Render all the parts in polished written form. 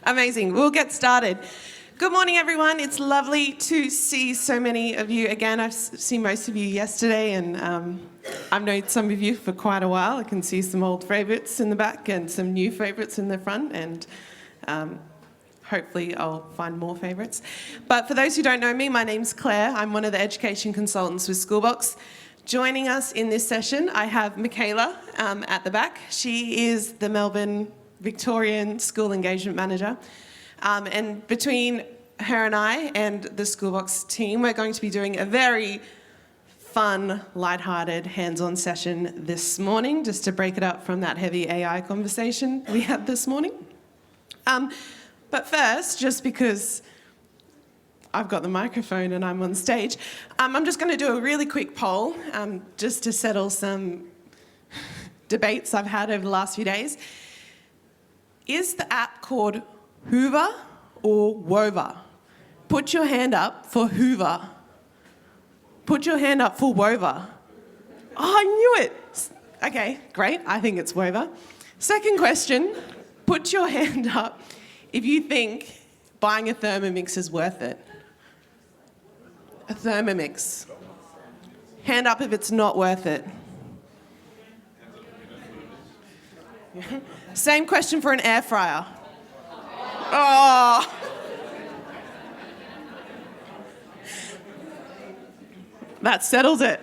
Amazing. We'll get started. Good morning, everyone. It's lovely to see so many of you again. I've seen most of you yesterday, and I've known some of you for quite a while. I can see some old favourites in the back and some new favourites in the front, and hopefully I'll find more favourites. But for those who don't know me, my name's Claire. I'm one of the education consultants with Schoolbox. Joining us in this session, I have Michaela at the back. She is the Melbourne Victorian School Engagement Manager. And between her and I and the Schoolbox team, we're going to be doing a very fun, lighthearted, hands-on session this morning, just to break it up from that heavy AI conversation we had this morning. But first, just because I've got the microphone and I'm on stage, I'm just going to do a really quick poll, just to settle some debates I've had over the last few days. Is the app called Hoover or Wover? Put your hand up for Hoover. Put your hand up for Wover. Oh, I knew it. Okay, great. I think it's Wover. Second question, put your hand up if you think buying a Thermomix is worth it. A Thermomix. Hand up if it's not worth it. Same question for an air fryer. Oh. That settles it.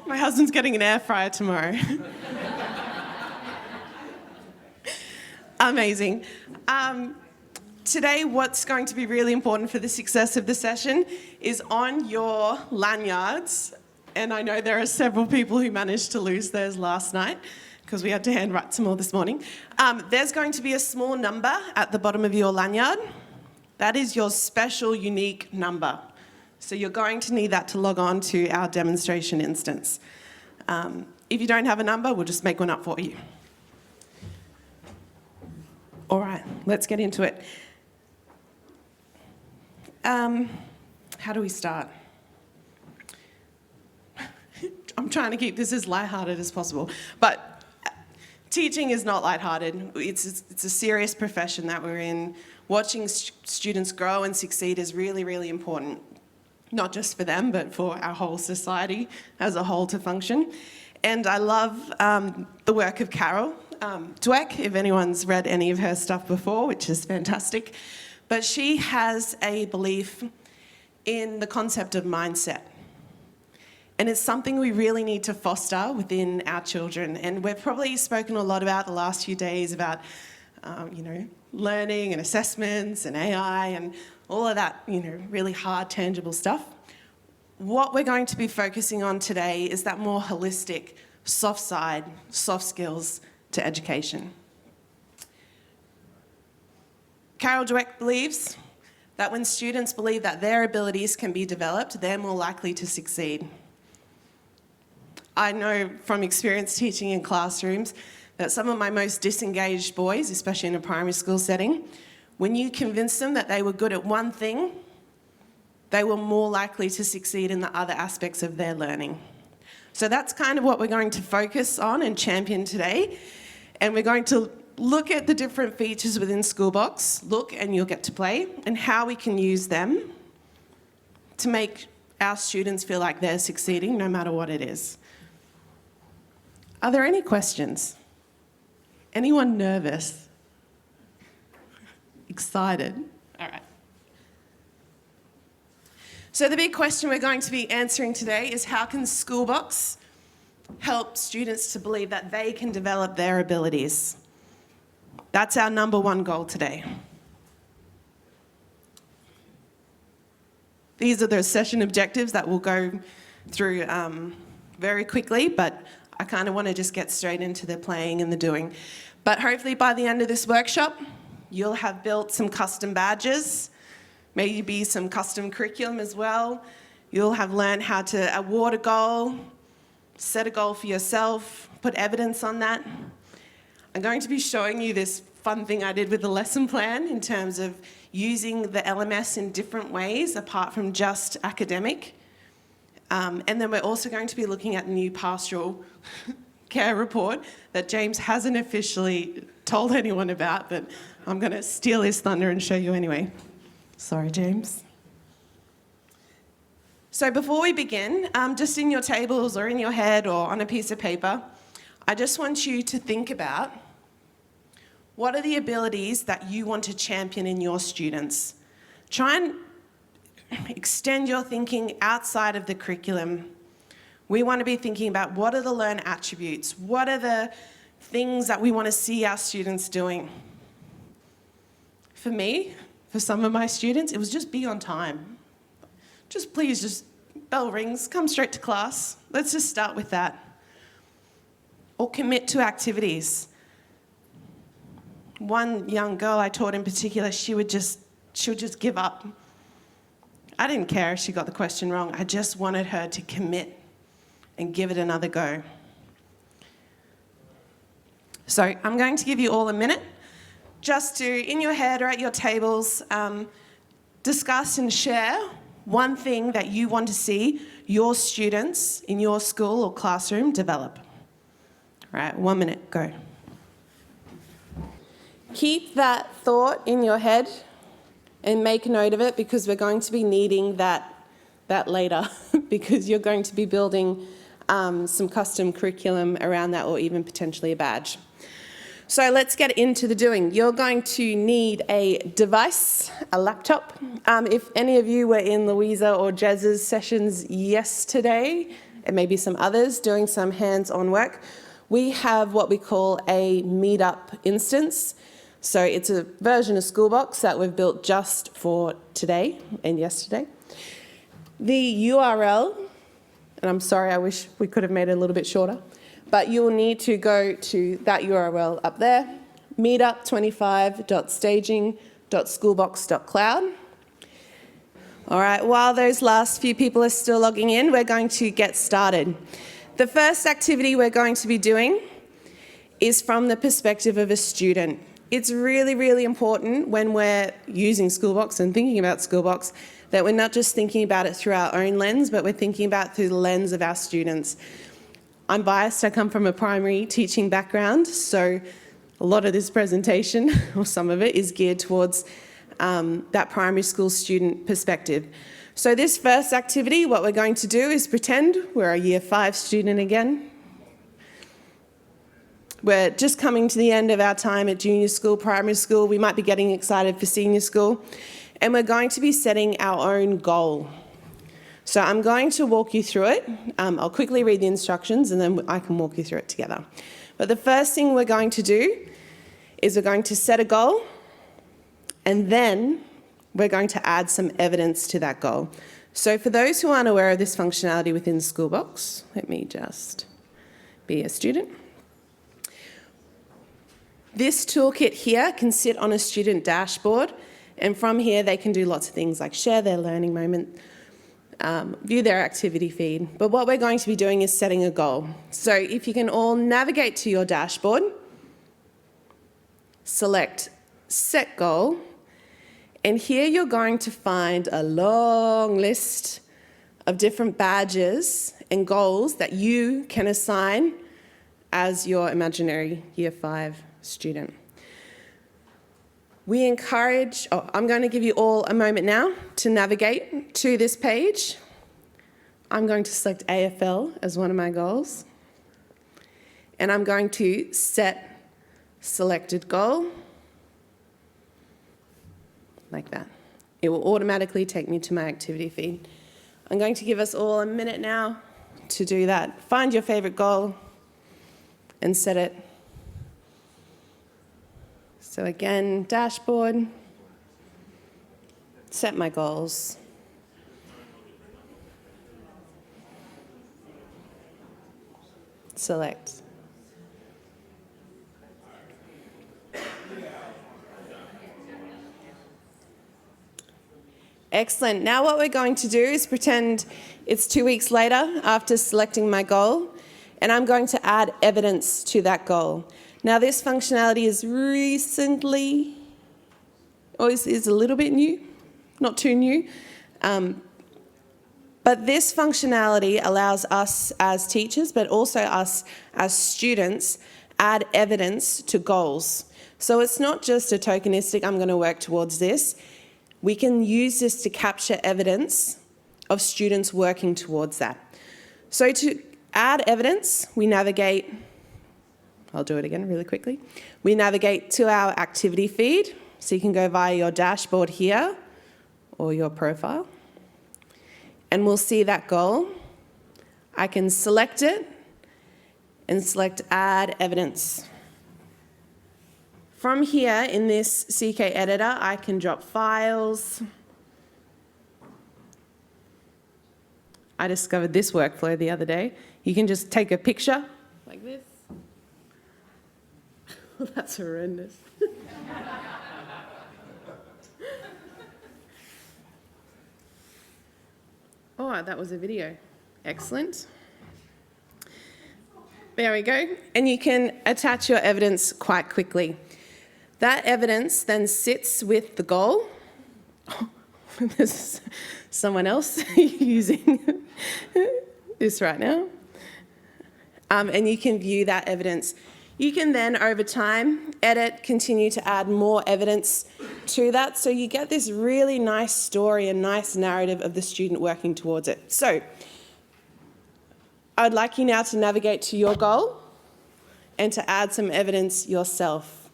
My husband's getting an air fryer tomorrow. Amazing. Today, what's going to be really important for the success of the session is on your lanyards, and I know there are several people who managed to lose theirs last night, because we had to handwrite some more this morning. There's going to be a small number at the bottom of your lanyard. That is your special, unique number. So you're going to need that to log on to our demonstration instance. If you don't have a number, we'll just make one up for you. All right, let's get into it. How do we start? I'm trying to keep this as lighthearted as possible, but teaching is not lighthearted. It's a serious profession that we're in. Watching students grow and succeed is really, really important, not just for them, but for our whole society as a whole to function. And I love the work of Carol Dweck, if anyone's read any of her stuff before, which is fantastic. But she has a belief in the concept of mindset. And it's something we really need to foster within our children. And we've probably spoken a lot about the last few days about, learning and assessments and AI and all of that, really hard, tangible stuff. What we're going to be focusing on today is that more holistic, soft side, soft skills to education. Carol Dweck believes that when students believe that their abilities can be developed, they're more likely to succeed. I know from experience teaching in classrooms that some of my most disengaged boys, especially in a primary school setting, when you convince them that they were good at one thing, they were more likely to succeed in the other aspects of their learning. So that's kind of what we're going to focus on and champion today. And we're going to look at the different features within Schoolbox, look and you'll get to play, and how we can use them to make our students feel like they're succeeding no matter what it is. Are there any questions? Anyone nervous? Excited? All right. So the big question we're going to be answering today is how can Schoolbox help students to believe that they can develop their abilities? That's our number one goal today. These are the session objectives that we'll go through very quickly, but I kind of want to just get straight into the playing and the doing. But hopefully by the end of this workshop, you'll have built some custom badges, maybe some custom curriculum as well. You'll have learned how to award a goal, set a goal for yourself, put evidence on that. I'm going to be showing you this fun thing I did with the lesson plan in terms of using the LMS in different ways apart from just academic. And then we're also going to be looking at the new pastoral care report that James hasn't officially told anyone about, but I'm going to steal his thunder and show you anyway. Sorry, James. So before we begin, just in your tables or in your head or on a piece of paper, I just want you to think about what are the abilities that you want to champion in your students. Try and extend your thinking outside of the curriculum. We want to be thinking about what are the learn attributes, what are the things that we want to see our students doing. For me, for some of my students, it was just be on time. Please, just bell rings, come straight to class. Let's just start with that. Or commit to activities. One young girl I taught in particular, she would just give up. I didn't care if she got the question wrong. I just wanted her to commit and give it another go. So I'm going to give you all a minute just to, in your head or at your tables, discuss and share one thing that you want to see your students in your school or classroom develop. All right, 1 minute, go. Keep that thought in your head and make note of it, because we're going to be needing that later because you're going to be building some custom curriculum around that, or even potentially a badge. So let's get into the doing. You're going to need a device, a laptop. If any of you were in Louisa or Jez's sessions yesterday, and maybe some others doing some hands-on work, we have what we call a Meetup instance. So it's a version of Schoolbox that we've built just for today and yesterday. The URL, and I'm sorry, I wish we could have made it a little bit shorter, but you will need to go to that URL up there, meetup25.staging.schoolbox.cloud. All right, while those last few people are still logging in, we're going to get started. The first activity we're going to be doing is from the perspective of a student. It's really, really important when we're using Schoolbox and thinking about Schoolbox that we're not just thinking about it through our own lens, but we're thinking about it through the lens of our students. I'm biased, I come from a primary teaching background, so a lot of this presentation, or some of it, is geared towards that primary school student perspective. So this first activity, what we're going to do is pretend we're a Year 5 student again. We're just coming to the end of our time at junior school, primary school. We might be getting excited for senior school. And we're going to be setting our own goal. So I'm going to walk you through it. I'll quickly read the instructions and then I can walk you through it together. But the first thing we're going to do is we're going to set a goal, and then we're going to add some evidence to that goal. So for those who aren't aware of this functionality within Schoolbox, let me just be a student. This toolkit here can sit on a student dashboard, and from here they can do lots of things like share their learning moment, view their activity feed. But what we're going to be doing is setting a goal. So if you can all navigate to your dashboard, select Set Goal, and here you're going to find a long list of different badges and goals that you can assign as your imaginary Year 5 student. We encourage, I'm going to give you all a moment now to navigate to this page. I'm going to select AFL as one of my goals. And I'm going to set selected goal, like that. It will automatically take me to my activity feed. I'm going to give us all a minute now to do that. Find your favorite goal and set it. So again, dashboard, set my goals. Select. Excellent. Now what we're going to do is pretend it's 2 weeks later after selecting my goal, and I'm going to add evidence to that goal. Now this functionality is recently, or is a little bit new, not too new, but this functionality allows us as teachers, but also us as students, add evidence to goals. So it's not just a tokenistic, I'm going to work towards this. We can use this to capture evidence of students working towards that. So to add evidence, we navigate, I'll do it again really quickly. We navigate to our activity feed. So you can go via your dashboard here or your profile. And we'll see that goal. I can select it and select Add Evidence. From here in this CK editor, I can drop files. I discovered this workflow the other day. You can just take a picture like this. That's horrendous. Oh, that was a video. Excellent. There we go. And you can attach your evidence quite quickly. That evidence then sits with the goal. Oh, there's someone else using this right now. And you can view that evidence. You can then, over time, edit, continue to add more evidence to that. So you get this really nice story and nice narrative of the student working towards it. So I'd like you now to navigate to your goal and to add some evidence yourself.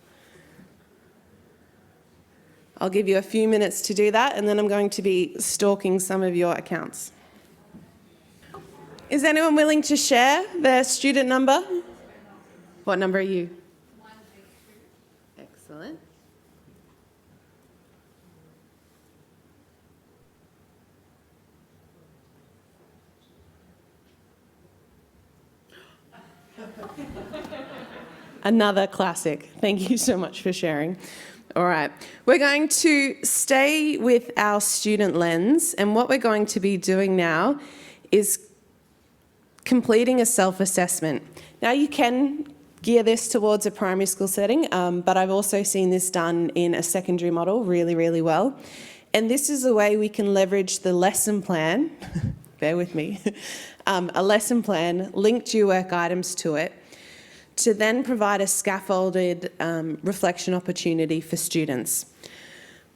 I'll give you a few minutes to do that, and then I'm going to be stalking some of your accounts. Is anyone willing to share their student number? What number are you? 182. Excellent. Another classic. Thank you so much for sharing. All right, we're going to stay with our student lens, and what we're going to be doing now is completing a self-assessment. Now you can gear this towards a primary school setting, but I've also seen this done in a secondary model really, really well. And this is a way we can leverage the lesson plan, bear with me, a lesson plan, linked your work items to it, to then provide a scaffolded reflection opportunity for students.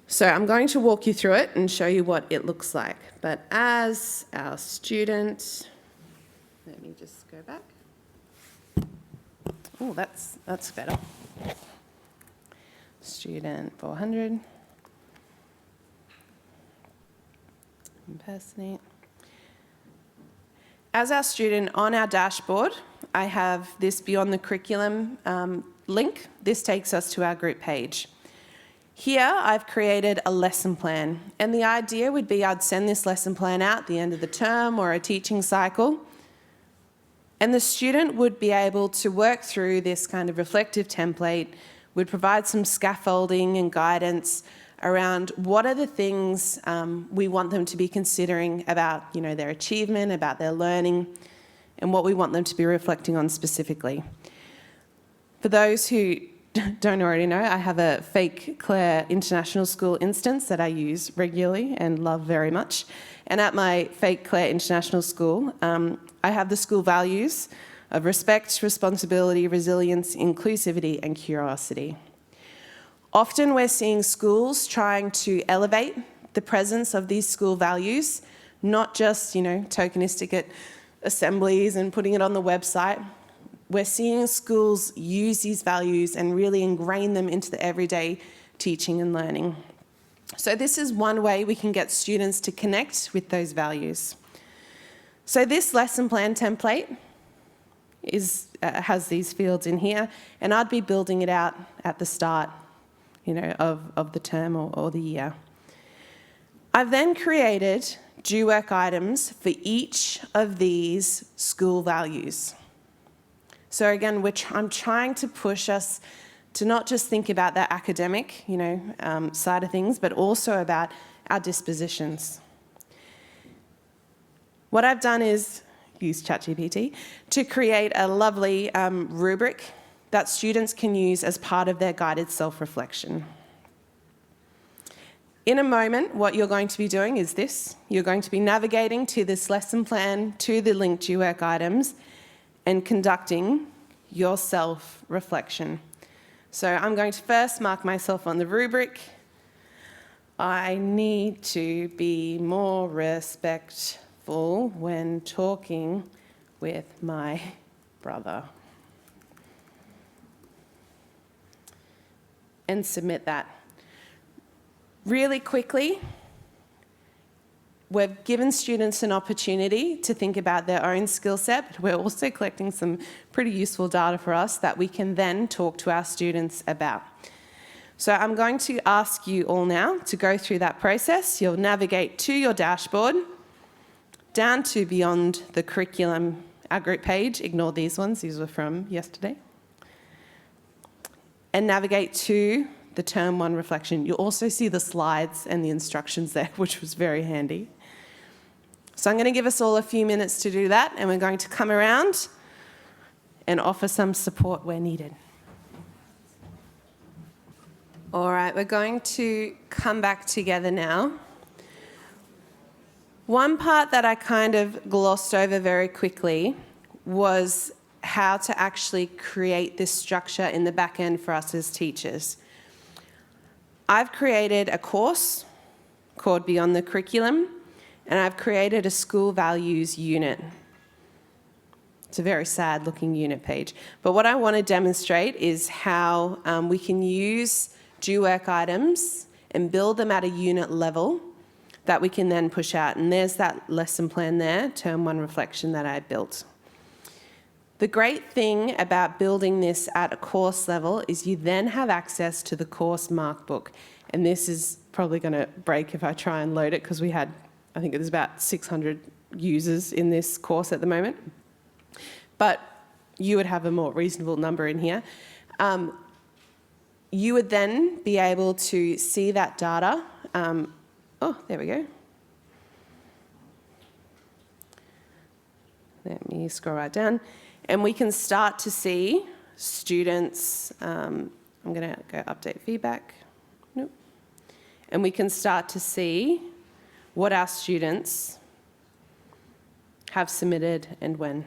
So I'm going to walk you through it and show you what it looks like. But as our student, let me just go back. Oh, that's better. Student 400. Impersonate. As our student on our dashboard, I have this Beyond the Curriculum link. This takes us to our group page. Here, I've created a lesson plan, and the idea would be I'd send this lesson plan out at the end of the term or a teaching cycle, and the student would be able to work through this kind of reflective template, would provide some scaffolding and guidance around what are the things we want them to be considering about, their achievement, about their learning, and what we want them to be reflecting on specifically. For those who don't already know, I have a fake Clare International School instance that I use regularly and love very much. And at my fake Clare International School, I have the school values of respect, responsibility, resilience, inclusivity, and curiosity. Often we're seeing schools trying to elevate the presence of these school values, not just, tokenistic at assemblies and putting it on the website. We're seeing schools use these values and really ingrain them into the everyday teaching and learning. So this is one way we can get students to connect with those values. So this lesson plan template has these fields in here, and I'd be building it out at the start of the term or the year. I've then created due work items for each of these school values. So again, I'm trying to push us to not just think about that academic, side of things, but also about our dispositions. What I've done is use ChatGPT to create a lovely rubric that students can use as part of their guided self-reflection. In a moment, what you're going to be doing is this. You're going to be navigating to this lesson plan, to the linked due work items, and conducting your self-reflection. So I'm going to first mark myself on the rubric. I need to be more respectful when talking with my brother. And submit that. Really quickly, we've given students an opportunity to think about their own skill set, but we're also collecting some pretty useful data for us that we can then talk to our students about. So I'm going to ask you all now to go through that process. You'll navigate to your dashboard, down to beyond the curriculum, our group page. Ignore these ones, these were from yesterday. And navigate to the term 1 reflection. You'll also see the slides and the instructions there, which was very handy. So I'm going to give us all a few minutes to do that, and we're going to come around and offer some support where needed. All right, we're going to come back together now. One part that I kind of glossed over very quickly was how to actually create this structure in the back end for us as teachers. I've created a course called Beyond the Curriculum, and I've created a school values unit. It's a very sad looking unit page. But what I want to demonstrate is how we can use due work items and build them at a unit level that we can then push out. And there's that lesson plan there, term 1 reflection that I built. The great thing about building this at a course level is you then have access to the course markbook. And this is probably going to break if I try and load it, because we had, I think there's about 600 users in this course at the moment. But you would have a more reasonable number in here. You would then be able to see that data. Oh, there we go. Let me scroll right down. And we can start to see students, I'm going to go update feedback. Nope. And we can start to see what our students have submitted and when.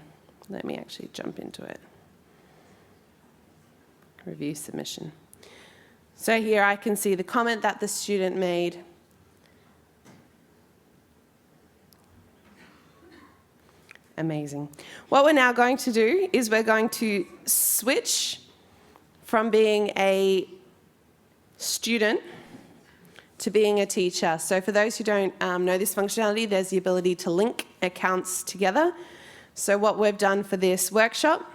Let me actually jump into it. Review submission. So here I can see the comment that the student made. Amazing. What we're now going to do is we're going to switch from being a student to being a teacher. So for those who don't know this functionality, there's the ability to link accounts together. So what we've done for this workshop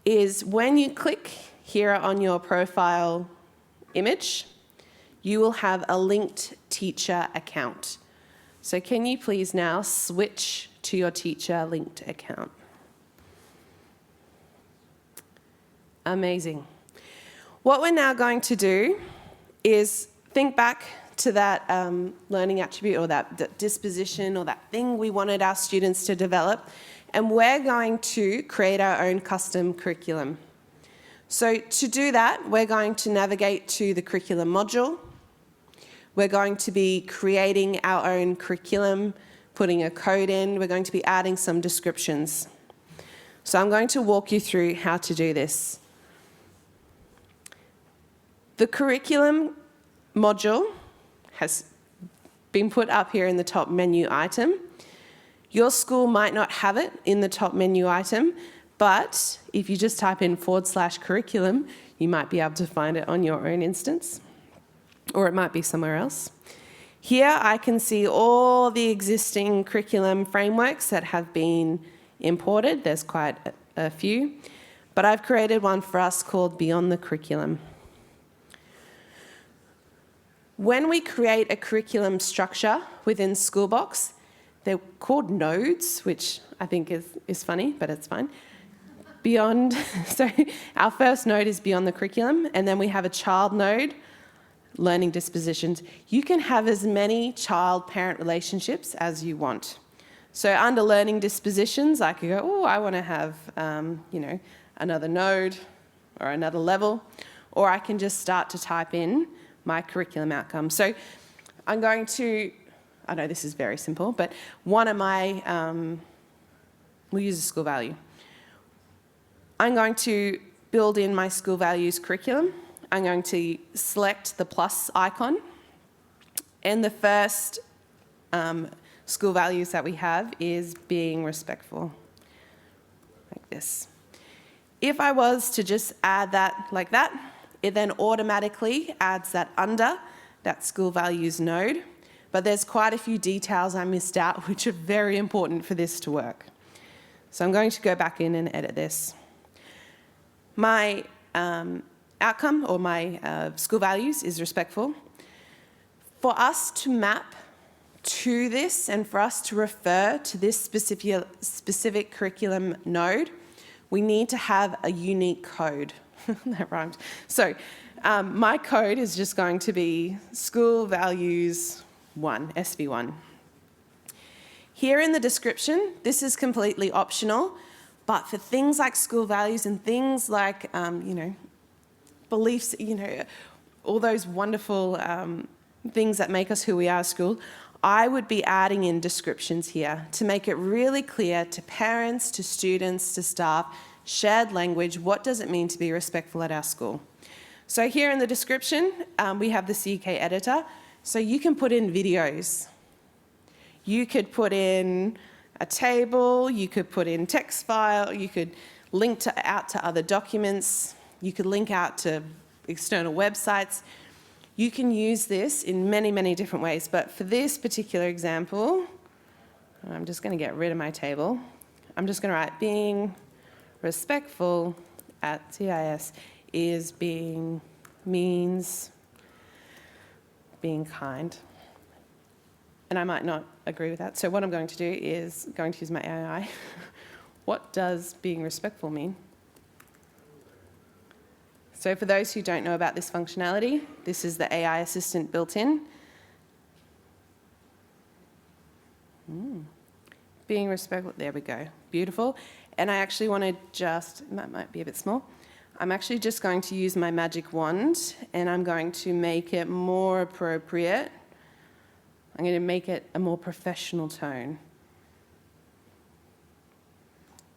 is when you click here on your profile image, you will have a linked teacher account. So can you please now switch to your teacher linked account? Amazing. What we're now going to do is think back to that learning attribute or that disposition or that thing we wanted our students to develop, and we're going to create our own custom curriculum. So to do that, we're going to navigate to the curriculum module. We're going to be creating our own curriculum, putting a code in. We're going to be adding some descriptions. So I'm going to walk you through how to do this. The curriculum module has been put up here in the top menu item. Your school might not have it in the top menu item, but if you just type in /curriculum, you might be able to find it on your own instance, or it might be somewhere else. Here I can see all the existing curriculum frameworks that have been imported. There's quite a few, but I've created one for us called Beyond the Curriculum. When we create a curriculum structure within Schoolbox, they're called nodes, which I think is funny, but it's fine. So our first node is Beyond the Curriculum, and then we have a child node, learning dispositions. You can have as many child-parent relationships as you want. So under learning dispositions, I could go, oh, I want to have, another node or another level, or I can just start to type in my curriculum outcome. So I'm going to, I know this is very simple, but one of my, we'll use a school value. I'm going to build in my school values curriculum. I'm going to select the plus icon. And the first school values that we have is being respectful, like this. If I was to just add that like that, it then automatically adds that under that school values node. But there's quite a few details I missed out, which are very important for this to work. So I'm going to go back in and edit this. My outcome, or my school values, is respectful. For us to map to this and for us to refer to this specific curriculum node, we need to have a unique code. That rhymed. So my code is just going to be school values 1, SV1. Here in the description, this is completely optional, but for things like school values and things like, beliefs, all those wonderful things that make us who we are at school, I would be adding in descriptions here to make it really clear to parents, to students, to staff, shared language, what does it mean to be respectful at our school? So here in the description, we have the CK editor. So you can put in videos. You could put in a table, you could put in text file, you could link out to other documents, you could link out to external websites. You can use this in many, many different ways, but for this particular example, I'm just going to get rid of my table. I'm just going to write being respectful at CIS means being kind. And I might not agree with that. So what I'm going to do is going to use my AI. What does being respectful mean? So for those who don't know about this functionality, this is the AI assistant built in. Being respectful, there we go, beautiful. And I actually want to that might be a bit small. I'm actually just going to use my magic wand and I'm going to make it more appropriate. I'm going to make it a more professional tone.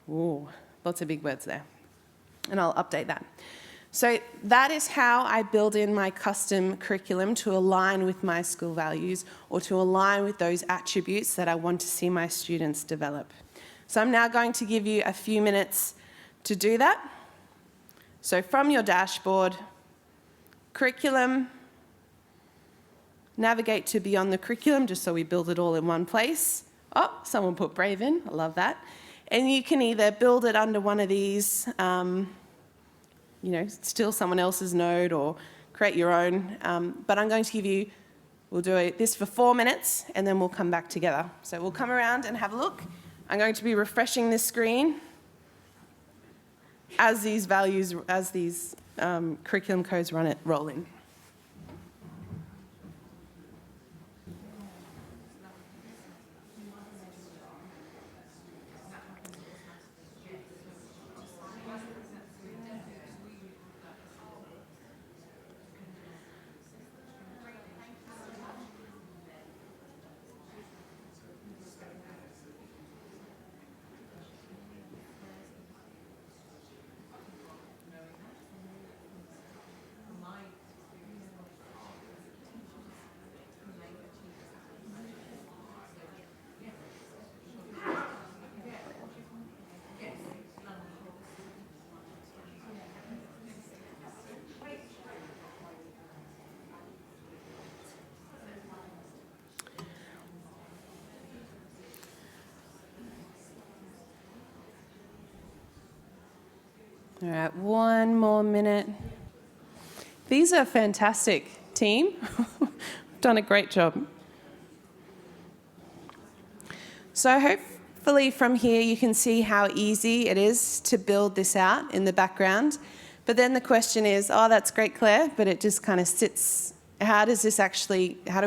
Ooh, lots of big words there. And I'll update that. So that is how I build in my custom curriculum to align with my school values or to align with those attributes that I want to see my students develop. So I'm now going to give you a few minutes to do that. So from your dashboard, curriculum, navigate to beyond the curriculum just so we build it all in one place. Oh, someone put Brave in, I love that. And you can either build it under one of these, steal someone else's node or create your own. But I'm going to give you, we'll do this for 4 minutes and then we'll come back together. So we'll come around and have a look. I'm going to be refreshing this screen as these curriculum codes roll in. All right, 1 more minute. These are fantastic, team. Done a great job. So hopefully from here you can see how easy it is to build this out in the background. But then the question is, oh, that's great, Claire, but it just kind of sits. How do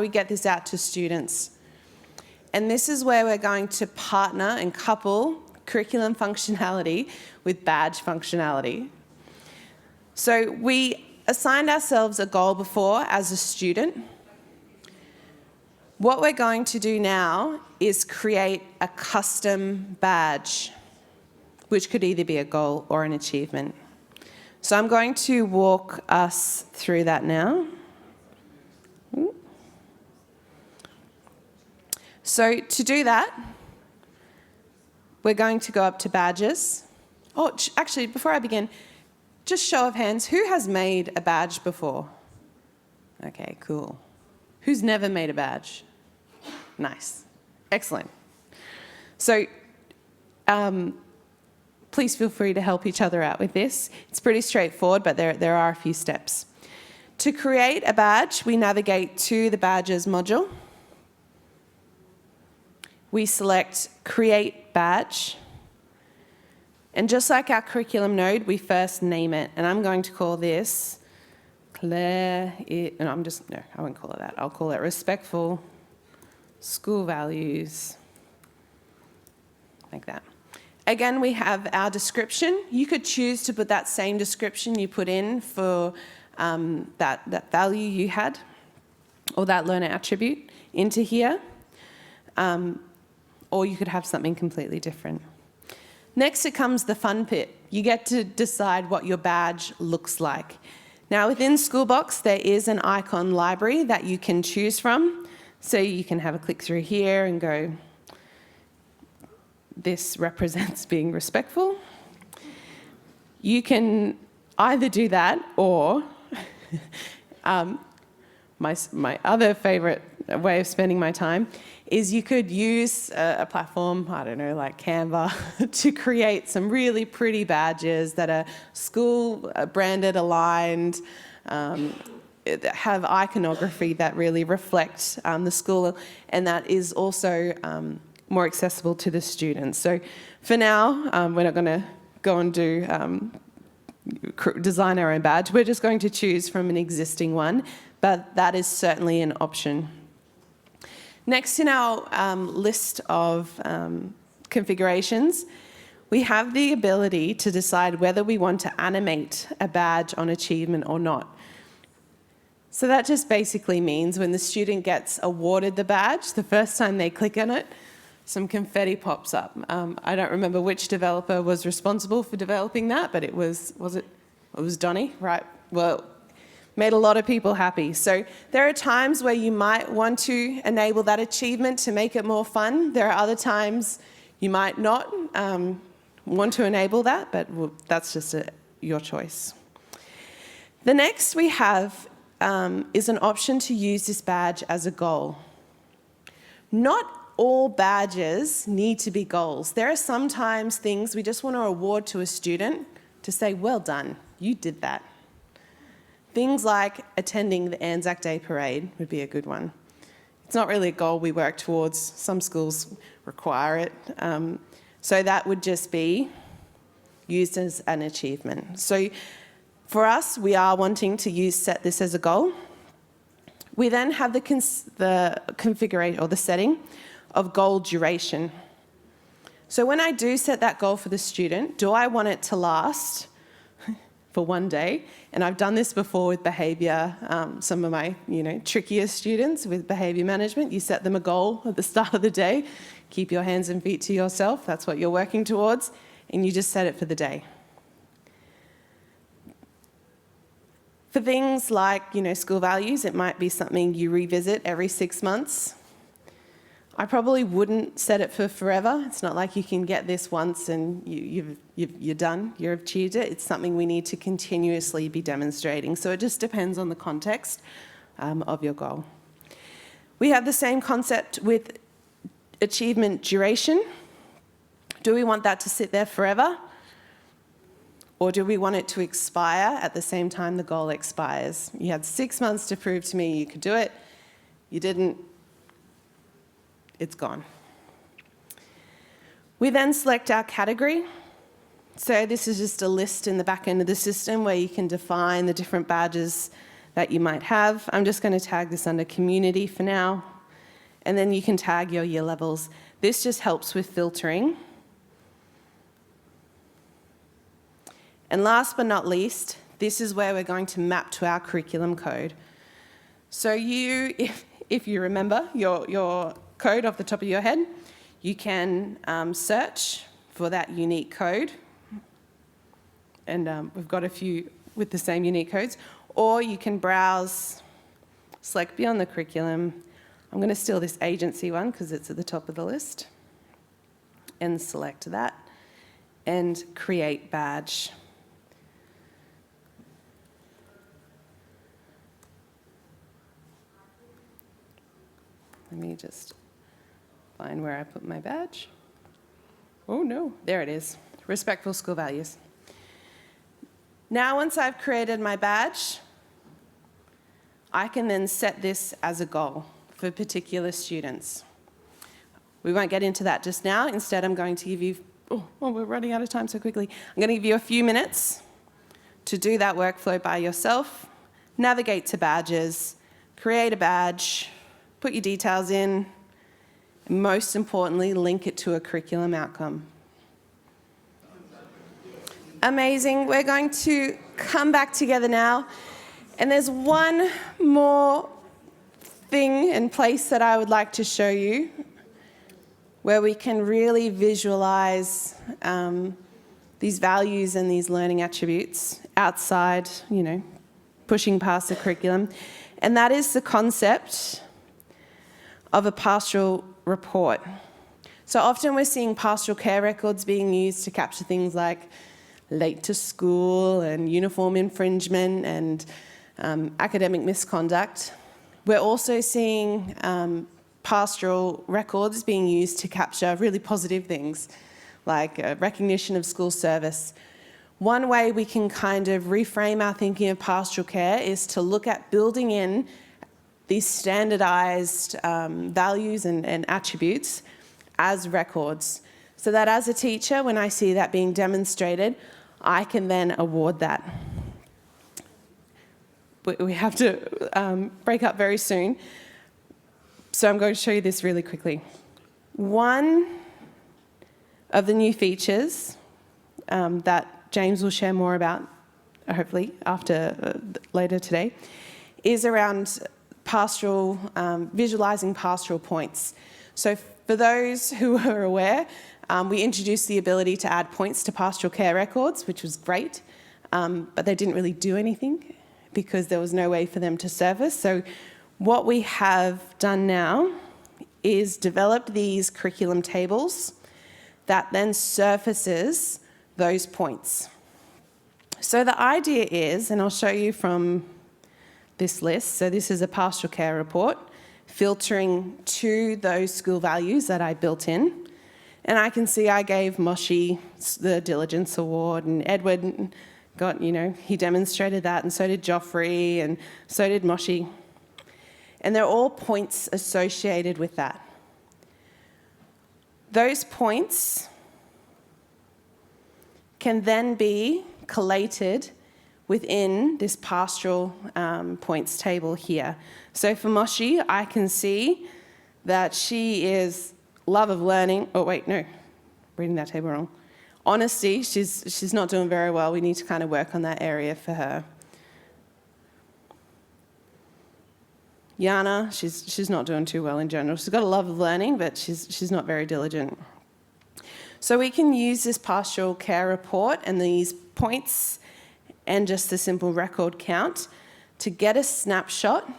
we get this out to students? And this is where we're going to partner and couple curriculum functionality with badge functionality. So we assigned ourselves a goal before as a student. What we're going to do now is create a custom badge, which could either be a goal or an achievement. So I'm going to walk us through that now. So to do that, we're going to go up to badges. Oh, actually, before I begin, just show of hands, who has made a badge before? Okay, cool. Who's never made a badge? Nice. Excellent. So please feel free to help each other out with this. It's pretty straightforward, but there are a few steps. To create a badge, we navigate to the Badges module. We select Create Badge. And just like our curriculum node, we first name it. And I'm going to call this Claire, no, I won't call it that. I'll call it Respectful School Values, like that. Again, we have our description. You could choose to put that same description you put in for that value you had, or that learner attribute into here. Or you could have something completely different. Next, it comes the fun bit. You get to decide what your badge looks like. Now, within Schoolbox, there is an icon library that you can choose from. So you can have a click through here and go, this represents being respectful. You can either do that, or my other favorite way of spending my time is you could use a platform, I don't know, like Canva, to create some really pretty badges that are school branded, aligned, have iconography that really reflect the school, and that is also more accessible to the students. So for now, we're not going to go and do design our own badge. We're just going to choose from an existing one, but that is certainly an option. Next in our list of configurations, we have the ability to decide whether we want to animate a badge on achievement or not. So that just basically means when the student gets awarded the badge, the first time they click on it, some confetti pops up. I don't remember which developer was responsible for developing that, but it was Donnie, right? Well, made a lot of people happy. So there are times where you might want to enable that achievement to make it more fun. There are other times you might not want to enable that, but that's just your choice. The next we have is an option to use this badge as a goal. Not all badges need to be goals. There are sometimes things we just want to award to a student to say, well done, you did that. Things like attending the Anzac Day parade would be a good one. It's not really a goal we work towards. Some schools require it. So that would just be used as an achievement. So for us, we are wanting to set this as a goal. We then have the configuration or the setting of goal duration. So when I do set that goal for the student, do I want it to last for one day? And I've done this before with behaviour. Some of my trickier students with behaviour management, you set them a goal at the start of the day. Keep your hands and feet to yourself. That's what you're working towards. And you just set it for the day. For things like school values, it might be something you revisit every 6 months. I probably wouldn't set it for forever. It's not like you can get this once and you're done, you've achieved it. It's something we need to continuously be demonstrating. So it just depends on the context of your goal. We have the same concept with achievement duration. Do we want that to sit there forever? Or do we want it to expire at the same time the goal expires? You had 6 months to prove to me you could do it. You didn't. It's gone. We then select our category. So this is just a list in the back end of the system where you can define the different badges that you might have. I'm just going to tag this under community for now. And then you can tag your year levels. This just helps with filtering. And last but not least, this is where we're going to map to our curriculum code. So if you remember your code off the top of your head, you can search for that unique code. and we've got a few with the same unique codes. Or you can browse, select beyond the curriculum. I'm going to steal this agency one because it's at the top of the list, and select that, and create badge. Let me just find where I put my badge. Oh no, there it is. Respectful school values. Now, once I've created my badge, I can then set this as a goal for particular students. We won't get into that just now. Instead, I'm going to give you, we're running out of time so quickly. I'm going to give you a few minutes to do that workflow by yourself, navigate to badges, create a badge, put your details in, and most importantly, link it to a curriculum outcome. Amazing. We're going to come back together now. And there's one more thing and place that I would like to show you where we can really visualize these values and these learning attributes outside, pushing past the curriculum. And that is the concept of a pastoral report. So often we're seeing pastoral care records being used to capture things like late to school and uniform infringement and academic misconduct. We're also seeing pastoral records being used to capture really positive things like recognition of school service. One way we can kind of reframe our thinking of pastoral care is to look at building in these standardized values and attributes as records, so that as a teacher, when I see that being demonstrated, I can then award that. We have to break up very soon, so I'm going to show you this really quickly. One of the new features that James will share more about, hopefully later today, is around pastoral, visualizing pastoral points. So for those who are aware, we introduced the ability to add points to pastoral care records, which was great, but they didn't really do anything because there was no way for them to surface. So what we have done now is developed these curriculum tables that then surfaces those points. So the idea is, and I'll show you from this list, so this is a pastoral care report, filtering to those school values that I built in. And I can see I gave Moshi the Diligence Award, and Edward got, he demonstrated that, and so did Joffrey, and so did Moshi. And they're all points associated with that. Those points can then be collated within this pastoral points table here. So for Moshi, I can see that she is love of learning. Oh, wait, no, reading that table wrong. Honesty, she's not doing very well. We need to kind of work on that area for her. Yana, she's not doing too well in general. She's got a love of learning, but she's not very diligent. So we can use this pastoral care report and these points and just the simple record count to get a snapshot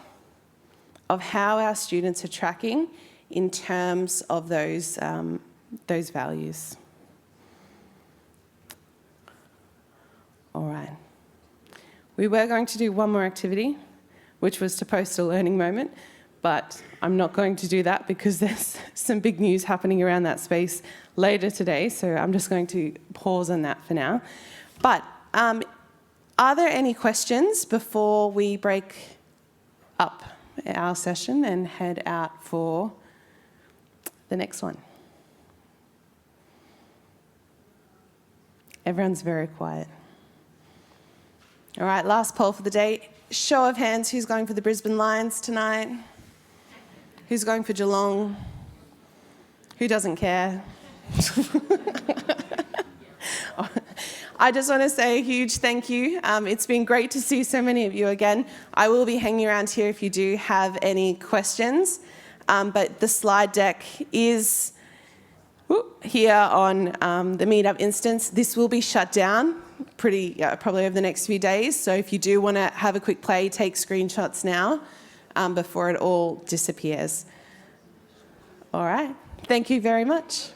of how our students are tracking in terms of those values. All right. We were going to do one more activity, which was to post a learning moment, but I'm not going to do that because there's some big news happening around that space later today, so I'm just going to pause on that for now. But are there any questions before we break up our session and head out for the next one? Everyone's very quiet. All right, last poll for the day. Show of hands, who's going for the Brisbane Lions tonight? Who's going for Geelong? Who doesn't care? I just want to say a huge thank you. It's been great to see so many of you again. I will be hanging around here if you do have any questions. But the slide deck is here on the Meetup instance. This will be shut down probably over the next few days. So if you do want to have a quick play, take screenshots now before it all disappears. All right. Thank you very much.